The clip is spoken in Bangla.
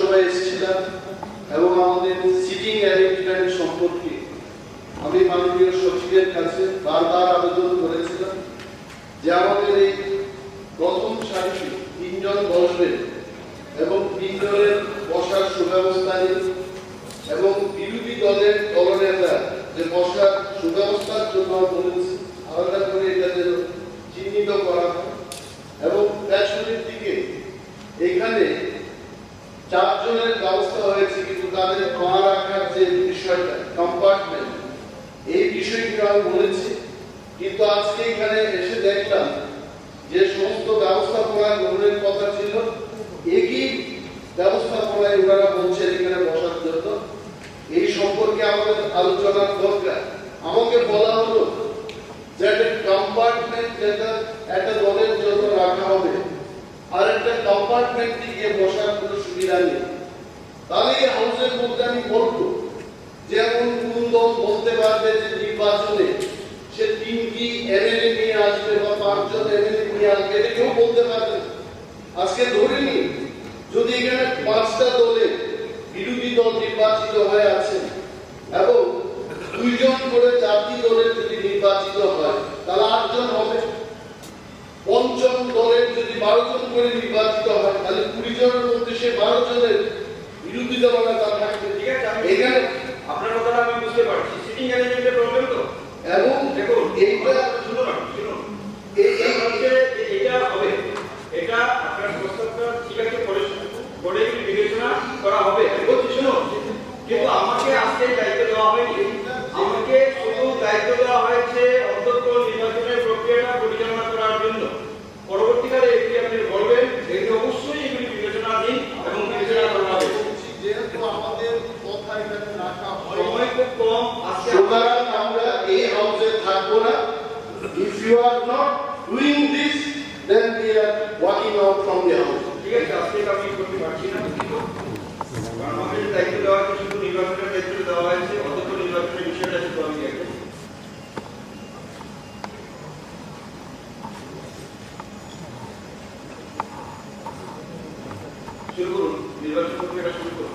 পৌরসভায় এসেছিলাম এবং আমাদের সিটিং অ্যারেঞ্জমেন্ট সম্পর্কে আমি মাননীয় সচিবের কাছে বারবার আবেদন করেছিলাম যে আমাদের এই প্রথম সারিতে 3 জন বসবেন এবং 3 জনের বসার সুব্যবস্থা নেই এবং বিরোধী দলের দলনেতা যে বসার সুব্যবস্থার জন্য বলেছে আলাদা করে এটা যেন চিহ্নিত করা হয় এবং পেছনের দিকে এখানে 4 জনের ব্যবস্থা হয়েছে কিন্তু তাদের পা রাখার যে বিষয়টা কম্পার্টমেন্ট এই বিষয়গুলো আমি বলেছি কিন্তু আজকে এখানে এসে দেখলাম যে সমস্ত ব্যবস্থাপনা গ্রহণের কথা ছিল একই ব্যবস্থাপনায় ওনারা বলছেন এখানে বসার জন্য এই সম্পর্কে আমাদের আলোচনার দরকার। আমাকে বলা হলো যে একটা কম্পার্টমেন্ট যেটা একটা দলের জন্য রাখা হবে আর একটা কম্পার্টমেন্ট দিয়ে বসার কোনো সুবিধা নেই তাহলে এই হাউসের মধ্যে আমি বলবো যেমন কোন দল বলতে পারবে যে নির্বাচনে সে 3টি এমএলএ নিয়ে আসবে বা 5 জন এমএলএ নিয়ে আসবে এটা কেউ বলতে পারবে না। আজকে ধরে নিন যদি এখানে 5টা দলে বিরোধী দল নির্বাচিত হয়ে আছে এবং 2 জন করে 4টি দলের যদি নির্বাচিত হয় তাহলে 8 জন হবে। পঞ্চম দলের যদি 12 জন করে নির্বাচিত হয় তাহলে 20 জনের মধ্যে সে 12 জনের বিরোধী দলনেতা থাকবে। ঠিক আছে, এখানে আপনার কথাটা আমি বুঝতে পারছি। সিটিং অ্যারেঞ্জমেন্টের প্রবলেম তো এবং দেখুন এইটা শুনুন এটা হবে এটা আপনার প্রস্তাবটা ঠিক আছে পরে বিবেচনা করা হবে শুনুন কিন্তু আমাকে আজকে দায়িত্ব দেওয়া হয়নি আমাকে শুধু দায়িত্ব দেওয়া হয়েছে অন্তত নির্বাচনের প্রক্রিয়াটা পরিচালনা করার জন্য পরবর্তীকালে এটি আপনি বলবেন এগুলি অবশ্যই এগুলি বিবেচনাধীন এবং বিবেচনা করা হবে যেহেতু আমাদের কথা এখানে রাখা হয় সময় খুব কম আজকে সুতরাং আমরা এই হাউসে থাকবো না। If you are not doing this then we are walking out from the house. ঠিক আছে আজকে আমি করতে পারছি না কারণ আমাদের দায়িত্ব দেওয়া হয়েছে শুধু নির্বাচনের দায়িত্ব দেওয়া হয়েছে অন্তত নির্বাচনের বিষয়টা শুধু আমি দেখব শুরু করুন নির্বাচন প্রক্রিয়াটা শুরু করুন